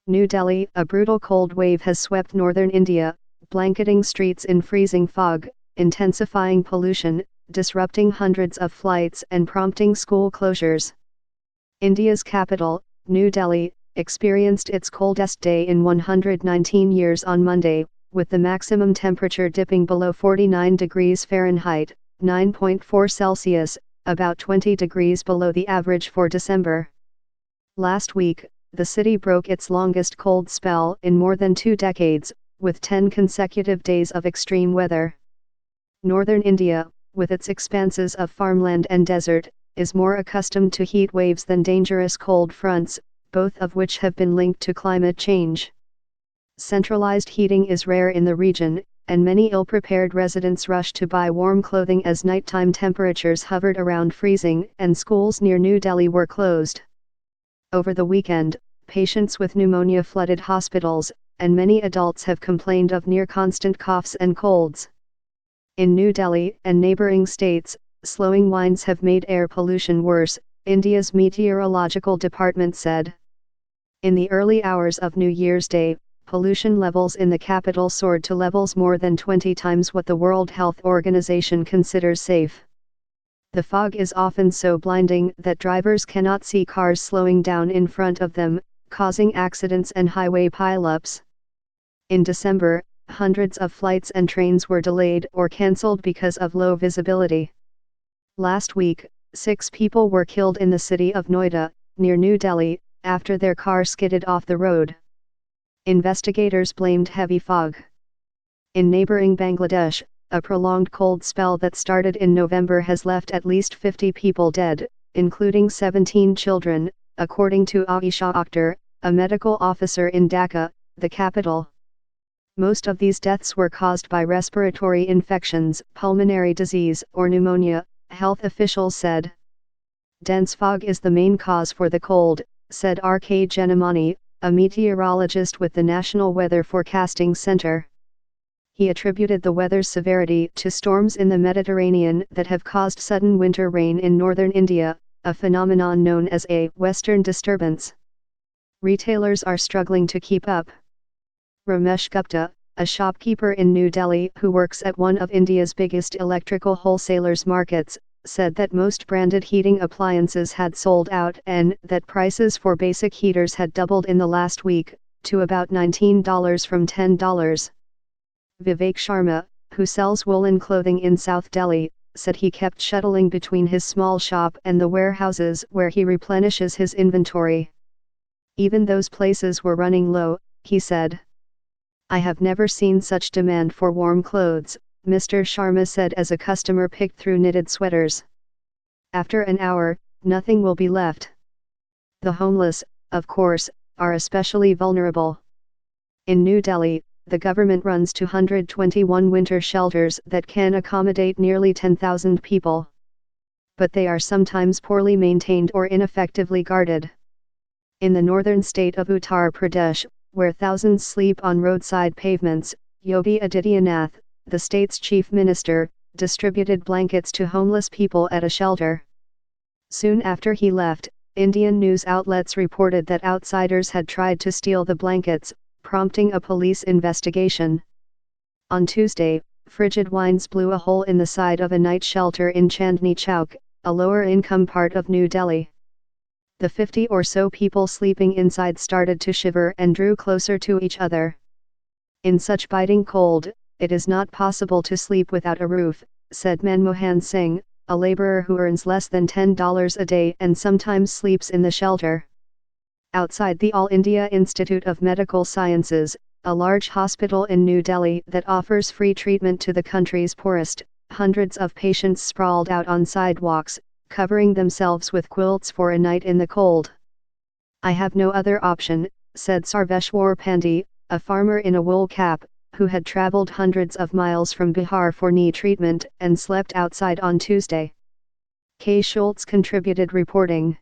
New Delhi, a brutal cold wave has swept northern India, blanketing streets in freezing fog, intensifying pollution, disrupting hundreds of flights and prompting school closures. India's capital, New Delhi, experienced its coldest day in 119 years on Monday, with the maximum temperature dipping below 49 degrees Fahrenheit, 9.4 Celsius, about 20 degrees below the average for December. Last week, the city broke its longest cold spell in more than 2 decades, with 10 consecutive days of extreme weather. Northern India, with its expanses of farmland and desert, is more accustomed to heat waves than dangerous cold fronts, both of which have been linked to climate change. Centralized heating is rare in the region, and many ill-prepared residents rushed to buy warm clothing as nighttime temperatures hovered around freezing and schools near New Delhi were closed. Over the weekend, patients with pneumonia flooded hospitals, and many adults have complained of near-constant coughs and colds. In New Delhi and neighboring states, slowing winds have made air pollution worse, India's meteorological department said. In the early hours of New Year's Day, pollution levels in the capital soared to levels more than 20 times what the World Health Organization considers safe. The fog is often so blinding that drivers cannot see cars slowing down in front of them, causing accidents and highway pileups. In December, hundreds of flights and trains were delayed or cancelled because of low visibility. Last week, 6 people were killed in the city of Noida, near New Delhi, after their car skidded off the road. Investigators blamed heavy fog. In neighboring Bangladesh, a prolonged cold spell that started in November has left at least 50 people dead, including 17 children, according to Aisha Akhtar, a medical officer in Dhaka, the capital. Most of these deaths were caused by respiratory infections, pulmonary disease, or pneumonia, health officials said. Dense fog is the main cause for the cold, said R.K. Janamani, a meteorologist with the National Weather Forecasting Center. He attributed the weather's severity to storms in the Mediterranean that have caused sudden winter rain in northern India, a phenomenon known as a western disturbance. Retailers are struggling to keep up. Ramesh Gupta, a shopkeeper in New Delhi who works at one of India's biggest electrical wholesalers markets, said that most branded heating appliances had sold out and that prices for basic heaters had doubled in the last week, to about $19 from $10. Vivek Sharma, who sells woolen clothing in South Delhi, said he kept shuttling between his small shop and the warehouses where he replenishes his inventory. Even those places were running low, he said. I have never seen such demand for warm clothes, Mr. Sharma said as a customer picked through knitted sweaters. After an hour, nothing will be left. The homeless, of course, are especially vulnerable. In New Delhi, the government runs 221 winter shelters that can accommodate nearly 10,000 people. But they are sometimes poorly maintained or ineffectively guarded. In the northern state of Uttar Pradesh, where thousands sleep on roadside pavements, Yogi Adityanath, the state's chief minister, distributed blankets to homeless people at a shelter. Soon after he left, Indian news outlets reported that outsiders had tried to steal the blankets, prompting a police investigation. On Tuesday, frigid winds blew a hole in the side of a night shelter in Chandni Chowk, a lower-income part of New Delhi. The 50 or so people sleeping inside started to shiver and drew closer to each other. In such biting cold, it is not possible to sleep without a roof, said Manmohan Singh, a laborer who earns less than $10 a day and sometimes sleeps in the shelter. Outside the All India Institute of Medical Sciences, a large hospital in New Delhi that offers free treatment to the country's poorest, hundreds of patients sprawled out on sidewalks, covering themselves with quilts for a night in the cold. I have no other option, said Sarveshwar Pandey, a farmer in a wool cap, who had travelled hundreds of miles from Bihar for knee treatment and slept outside on Tuesday. Kay Schultz contributed reporting.